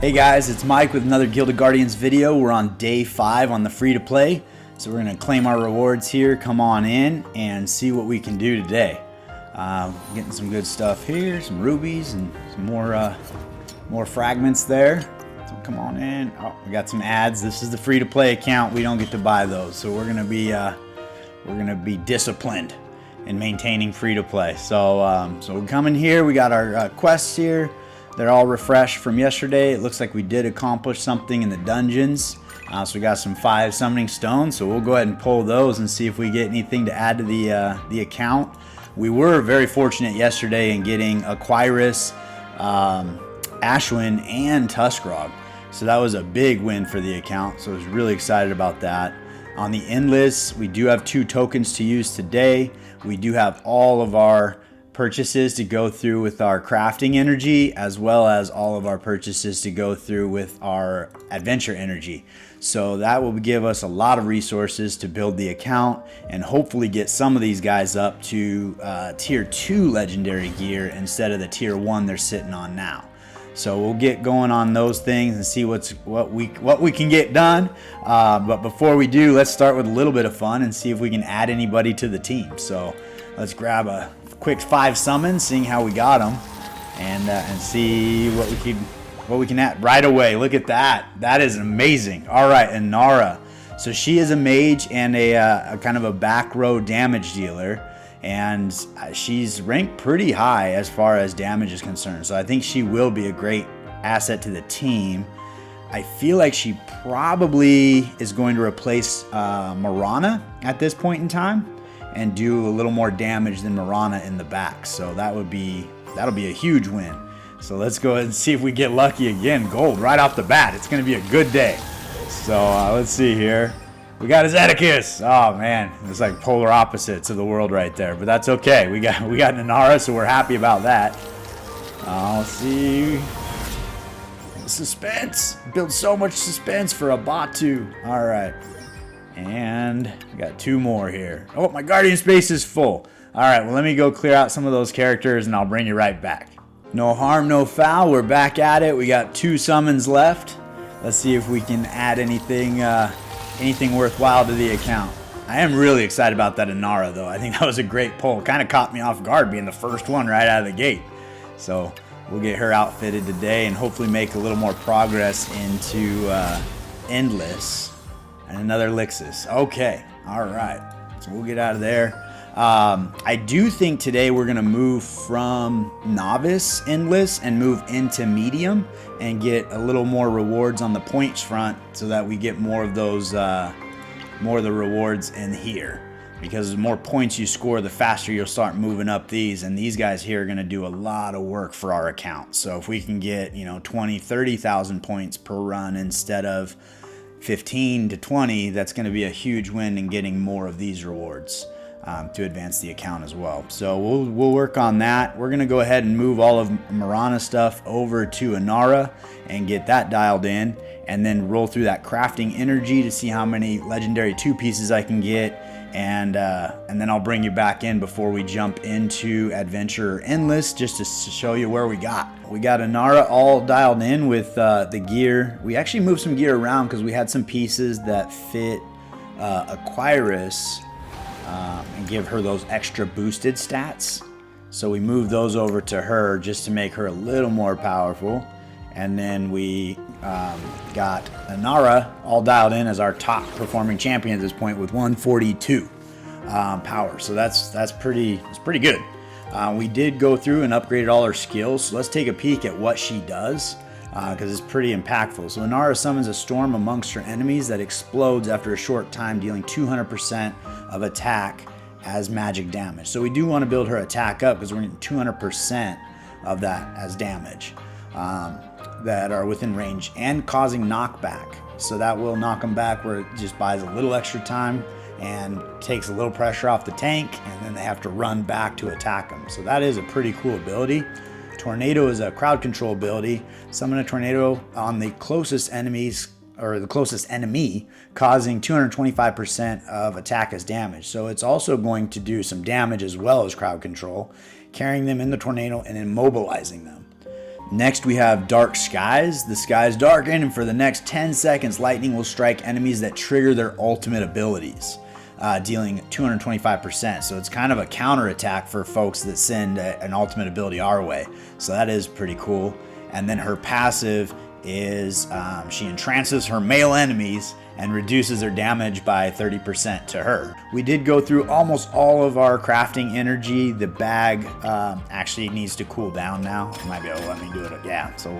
Hey guys, it's Mike with another Guild of Guardians video. We're on day 5 on the free-to-play. So we're going to claim our rewards here, come on in, and see what we can do today. Getting some good stuff here, some rubies and some more fragments there. So come on in. Oh, we got some ads. This is the free-to-play account. We don't get to buy those. So we're going to be disciplined in maintaining free-to-play. So we come in here. We got our quests here. They're all refreshed from yesterday. It looks like we did accomplish something in the dungeons. So we got some 5 summoning stones. So we'll go ahead and pull those and see if we get anything to add to the account. We were very fortunate yesterday in getting Aquyrus, Ashwin, and Tuskrog. So that was a big win for the account. So I was really excited about that. On the endless, we do have 2 tokens to use today. We do have all of our purchases to go through with our crafting energy, as well as all of our purchases to go through with our adventure energy. So that will give us a lot of resources to build the account and hopefully get some of these guys up to tier 2 legendary gear instead of the tier 1 they're sitting on now. So we'll get going on those things and see what we can get done. But before we do, let's start with a little bit of fun and see if we can add anybody to the team. So let's grab a quick 5 summons, seeing how we got them, and see what we can add right away. Look at that. That is amazing. All right, Inara. So she is a mage and a kind of a back row damage dealer, and she's ranked pretty high as far as damage is concerned. So I think she will be a great asset to the team. I feel like she probably is going to replace Mirana at this point in time and do a little more damage than Mirana in the back. So that'll be a huge win. So let's go ahead and see if we get lucky again. Gold right off the bat. It's going to be a good day. So let's see here. We got Zeticus. Oh man, it's like polar opposites of the world right there. But that's okay. We got Inara, so we're happy about that. Let's see. Suspense. Build so much suspense for a Batu. All right. And we got 2 more here. Oh, my guardian space is full. All right, well, let me go clear out some of those characters and I'll bring you right back. No harm, no foul. We're back at it. We got 2 summons left. Let's see if we can add anything worthwhile to the account. I am really excited about that Inara, though. I think that was a great pull. Kind of caught me off guard being the first one right out of the gate. So we'll get her outfitted today and hopefully make a little more progress into Endless. And another Lixus. Okay. All right. So we'll get out of there. I do think today we're going to move from Novice Endless and move into Medium and get a little more rewards on the points front so that we get more of those, more of the rewards in here. Because the more points you score, the faster you'll start moving up these. And these guys here are going to do a lot of work for our account. So if we can get, 20, 30,000 points per run instead of 15 to 20, that's going to be a huge win in getting more of these rewards to advance the account as well. So we'll work on that. We're going to go ahead and move all of Mirana stuff over to Inara and get that dialed in, and then roll through that crafting energy to see how many legendary 2 pieces I can get, and then I'll bring you back in before we jump into Adventure Endless just to show you where we got. We got Inara all dialed in with the gear. We actually moved some gear around because we had some pieces that fit Aquyrus and give her those extra boosted stats. So we moved those over to her just to make her a little more powerful. And then we got Inara all dialed in as our top performing champion at this point with 142 power. So that's pretty good. We did go through and upgraded all her skills. So let's take a peek at what she does because it's pretty impactful. So Inara summons a storm amongst her enemies that explodes after a short time, dealing 200% of attack as magic damage. So we do want to build her attack up because we're getting 200% of that as damage. That are within range and causing knockback. So that will knock them back where it just buys a little extra time and takes a little pressure off the tank, and then they have to run back to attack them. So that is a pretty cool ability. Tornado is a crowd control ability. Summon a tornado on the closest enemies or the closest enemy, causing 225% of attack as damage. So it's also going to do some damage as well as crowd control, carrying them in the tornado and immobilizing them. Next we have Dark Skies. The skies darken, and for the next 10 seconds, lightning will strike enemies that trigger their ultimate abilities, dealing 225%. So it's kind of a counterattack for folks that send an ultimate ability our way. So that is pretty cool. And then her passive is she entrances her male enemies and reduces their damage by 30% to her. We did go through almost all of our crafting energy. The bag actually needs to cool down now. It might be able to let me do it. Yeah, so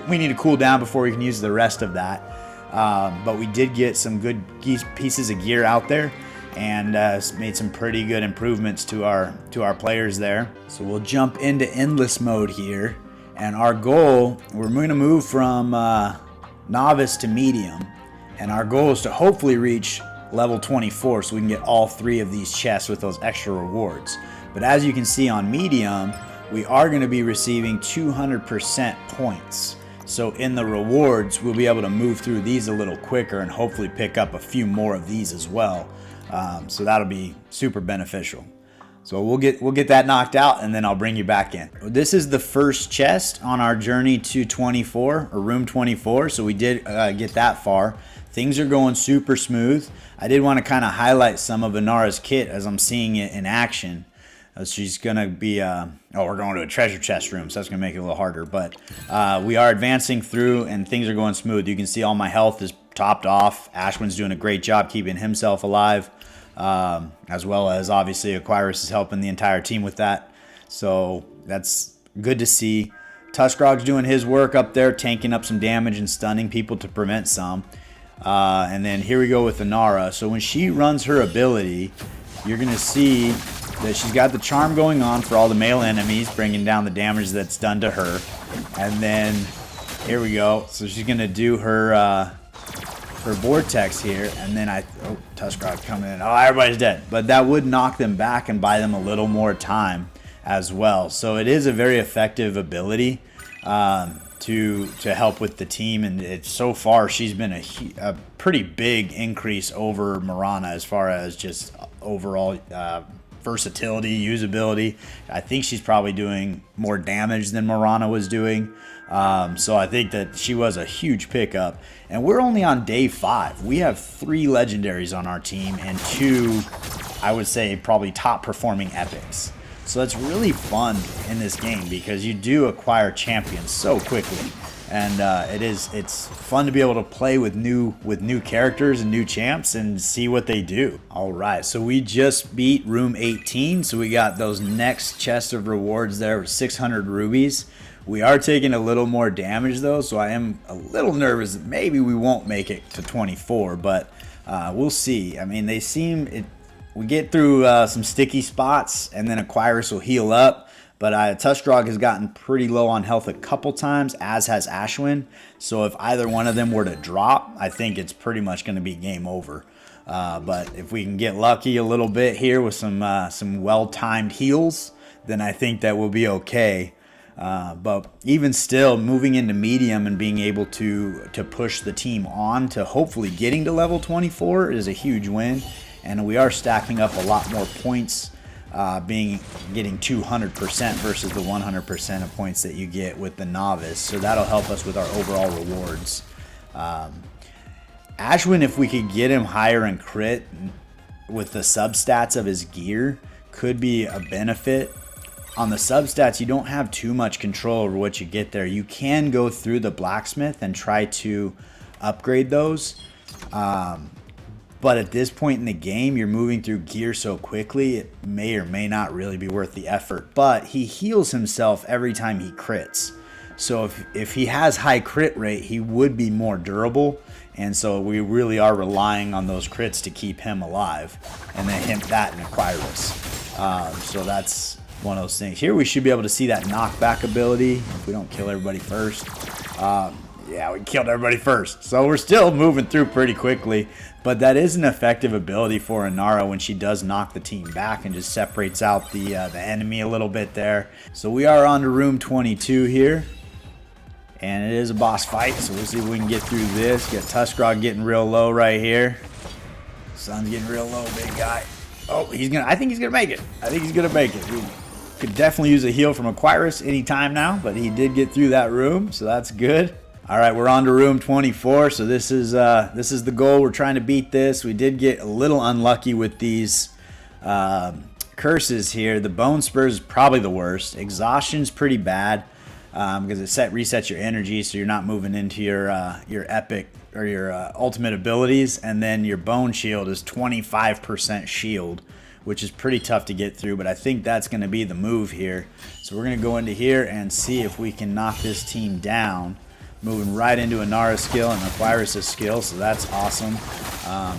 we need to cool down before we can use the rest of that. But we did get some good pieces of gear out there, and made some pretty good improvements to our players there. So we'll jump into endless mode here, and our goal, we're going to move from novice to medium. And our goal is to hopefully reach level 24 so we can get all 3 of these chests with those extra rewards. But as you can see on medium, we are going to be receiving 200% points. So in the rewards, we'll be able to move through these a little quicker and hopefully pick up a few more of these as well. So that'll be super beneficial. So we'll get that knocked out, and then I'll bring you back in. This is the first chest on our journey to 24, or room 24. So we did get that far. Things are going super smooth. I did want to kind of highlight some of Inara's kit as I'm seeing it in action. She's going to be, we're going to a treasure chest room, so that's going to make it a little harder. But we are advancing through, and things are going smooth. You can see all my health is topped off. Ashwin's doing a great job keeping himself alive, as well as obviously Aquyrus is helping the entire team with that. So that's good to see. Tuskrog's doing his work up there, tanking up some damage and stunning people to prevent some. And then here we go with Inara. So when she runs her ability, you're going to see that she's got the charm going on for all the male enemies, bringing down the damage that's done to her. And then here we go. So she's going to do her vortex here. And then Tuskrog coming in. Oh, everybody's dead. But that would knock them back and buy them a little more time as well. So it is a very effective ability. To help with the team, and so far she's been a pretty big increase over Mirana as far as just overall versatility, usability. I think she's probably doing more damage than Mirana was doing, so I think that she was a huge pickup. And we're only on day 5. We have 3 legendaries on our team and 2, I would say, probably top performing epics. So that's really fun in this game because you do acquire champions so quickly, and it's fun to be able to play with new characters and new champs and see what they do. All right, so we just beat room 18, so we got those next chest of rewards there with 600 rubies. We are taking a little more damage though, so I am a little nervous that maybe we won't make it to 24, but we'll see. I mean, we get through some sticky spots, and then Aquyrus will heal up. But Tuskrog has gotten pretty low on health a couple times, as has Ashwin. So if either one of them were to drop, I think it's pretty much going to be game over. But if we can get lucky a little bit here with some well-timed heals, then I think that we'll be okay. But even still, moving into medium and being able to push the team on to hopefully getting to level 24 is a huge win. And we are stacking up a lot more points, getting 200% versus the 100% of points that you get with the novice. So that'll help us with our overall rewards. Ashwin, if we could get him higher in crit with the substats of his gear, could be a benefit. On the substats, you don't have too much control over what you get there. You can go through the blacksmith and try to upgrade those. But at this point in the game, you're moving through gear so quickly, it may or may not really be worth the effort. But he heals himself every time he crits. So if he has high crit rate, he would be more durable. And so we really are relying on those crits to keep him alive. And then that and Aquyrus. So that's one of those things. Here we should be able to see that knockback ability if we don't kill everybody first. Yeah, we killed everybody first. So we're still moving through pretty quickly. But that is an effective ability for Inara when she does knock the team back and just separates out the enemy a little bit there. So we are on to room 22 here. And it is a boss fight, so we'll see if we can get through this. Got Tuskrog getting real low right here. Sun's getting real low, big guy. Oh, I think he's gonna make it. I think he's gonna make it. Could definitely use a heal from Aquyrus anytime now, but he did get through that room, so that's good. All right, we're on to room 24, so this is the goal. We're trying to beat this. We did get a little unlucky with these curses here. The Bone Spurs is probably the worst. Exhaustion's pretty bad because it resets your energy, so you're not moving into your epic or your ultimate abilities, and then your Bone Shield is 25% shield, which is pretty tough to get through, but I think that's going to be the move here. So we're going to go into here and see if we can knock this team down. Moving right into Inara's skill and Aquyrus' skill, so that's awesome.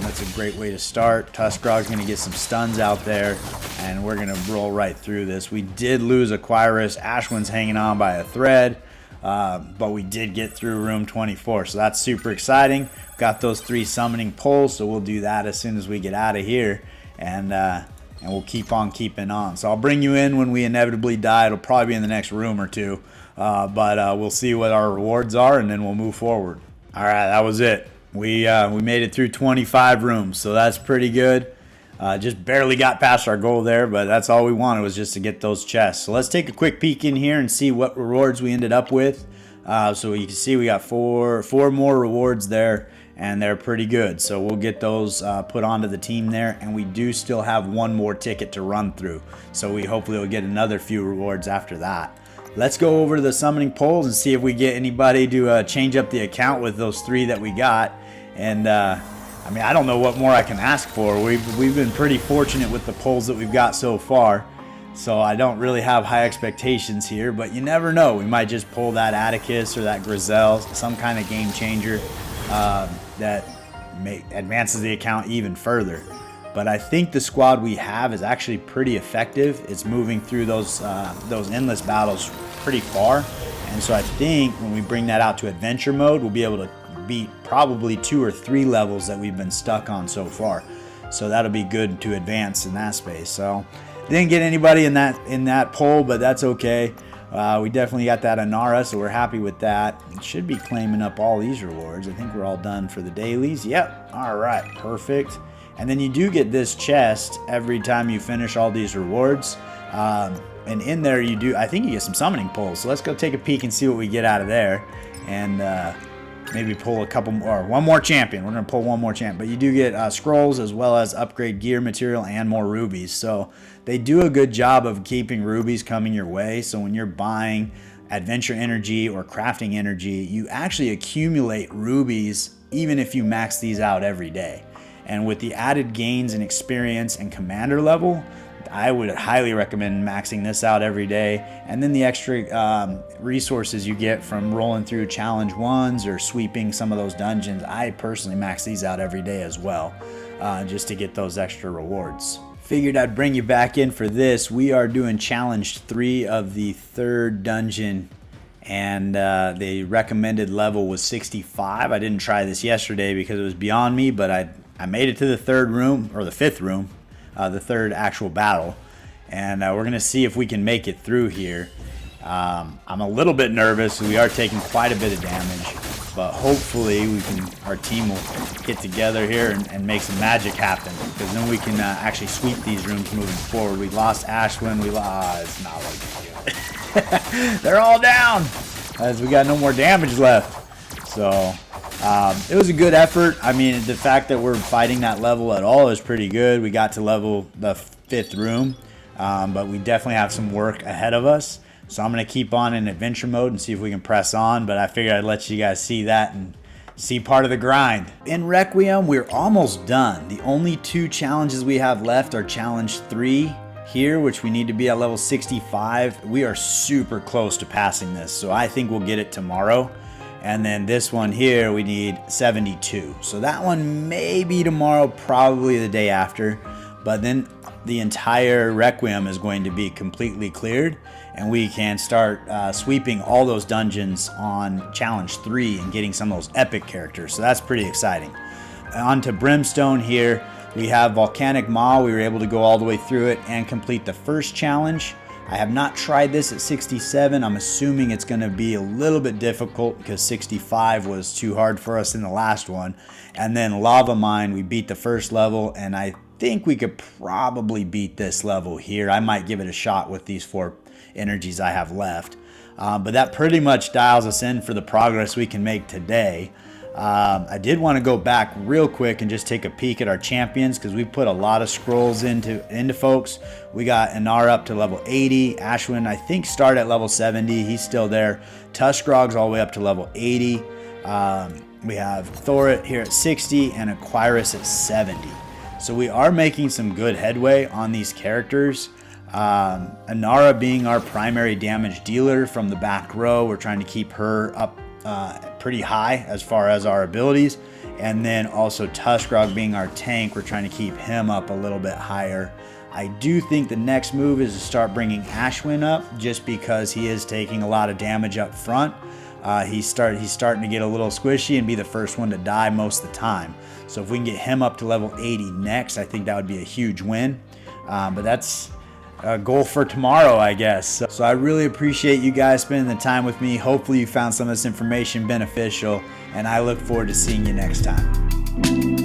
That's a great way to start. Tuskrog's going to get some stuns out there, and we're going to roll right through this. We did lose Aquyrus. Ashwin's hanging on by a thread, but we did get through room 24, so that's super exciting. Got those 3 summoning pulls, so we'll do that as soon as we get out of here, and we'll keep on keeping on. So I'll bring you in when we inevitably die. It'll probably be in the next room or two. But we'll see what our rewards are, and then we'll move forward. All right, that was it. We made it through 25 rooms, so that's pretty good. Just barely got past our goal there, but that's all we wanted was just to get those chests. So let's take a quick peek in here and see what rewards we ended up with. So you can see we got four more rewards there, and they're pretty good. So we'll get those put onto the team there, and we do still have one more ticket to run through. So we hopefully will get another few rewards after that. Let's go over to the summoning polls and see if we get anybody to change up the account with those 3 that we got. And I mean, I don't know what more I can ask for. We've been pretty fortunate with the polls that we've got so far, so I don't really have high expectations here. But you never know, we might just pull that Atticus or that Grizel, some kind of game changer that advances the account even further. But I think the squad we have is actually pretty effective. It's moving through those endless battles pretty far. And so I think when we bring that out to adventure mode, we'll be able to beat probably 2 or 3 levels that we've been stuck on so far. So that'll be good to advance in that space. So didn't get anybody in that poll, but that's okay. We definitely got that Inara, so we're happy with that. It should be claiming up all these rewards. I think we're all done for the dailies. Yep. All right. Perfect. And then you do get this chest every time you finish all these rewards. And in there I think you get some summoning pulls. So let's go take a peek and see what we get out of there. And maybe pull a couple more, one more champion. We're going to pull one more champion. But you do get scrolls as well as upgrade gear material and more rubies. So they do a good job of keeping rubies coming your way. So when you're buying adventure energy or crafting energy, you actually accumulate rubies even if you max these out every day. And with the added gains in experience and commander level, I would highly recommend maxing this out every day. And then the extra resources you get from rolling through challenge 1s or sweeping some of those dungeons, I personally max these out every day as well, just to get those extra rewards. Figured I'd bring you back in for this. We are doing challenge 3 of the 3rd dungeon, and the recommended level was 65. I didn't try this yesterday because it was beyond me, but I made it to the 3rd room, or the 5th room, the 3rd actual battle, and we're going to see if we can make it through here. I'm a little bit nervous. We are taking quite a bit of damage, but hopefully our team will get together here and make some magic happen, because then we can actually sweep these rooms moving forward. We lost Ashwin. It's not looking good. They're all down as we got no more damage left. So it was a good effort. I mean, the fact that we're fighting that level at all is pretty good. We got to level the 5th room, but we definitely have some work ahead of us. So I'm going to keep on in adventure mode and see if we can press on, but I figured I'd let you guys see that and see part of the grind. In Requiem, we're almost done. The only 2 challenges we have left are challenge 3 here, which we need to be at level 65. We are super close to passing this, so I think we'll get it tomorrow. And then this one here, we need 72. So that one may be tomorrow, probably the day after. But then the entire Requiem is going to be completely cleared, and we can start sweeping all those dungeons on challenge 3 and getting some of those epic characters. So that's pretty exciting. On to Brimstone here. We have Volcanic Maw. We were able to go all the way through it and complete the first challenge. I have not tried this at 67. I'm assuming it's going to be a little bit difficult because 65 was too hard for us in the last one. And then Lava Mine, we beat the first level, and I think we could probably beat this level here. I might give it a shot with these 4 energies I have left. But that pretty much dials us in for the progress we can make today. I did want to go back real quick and just take a peek at our champions, because we put a lot of scrolls into folks. We got Inara up to level 80. Ashwin, I think, started at level 70. He's still there. Tuskrog's all the way up to level 80. We have Thorit here at 60 and Aquirus at 70. So we are making some good headway on these characters. Inara being our primary damage dealer from the back row. We're trying to keep her up pretty high as far as our abilities. And then also Tuskrog being our tank. We're trying to keep him up a little bit higher. I do think the next move is to start bringing Ashwin up, just because he is taking a lot of damage up front. He's starting to get a little squishy and be the first one to die most of the time. So if we can get him up to level 80 next, I think that would be a huge win. But that's a goal for tomorrow, I guess. So I really appreciate you guys spending the time with me. Hopefully you found some of this information beneficial, and I look forward to seeing you next time.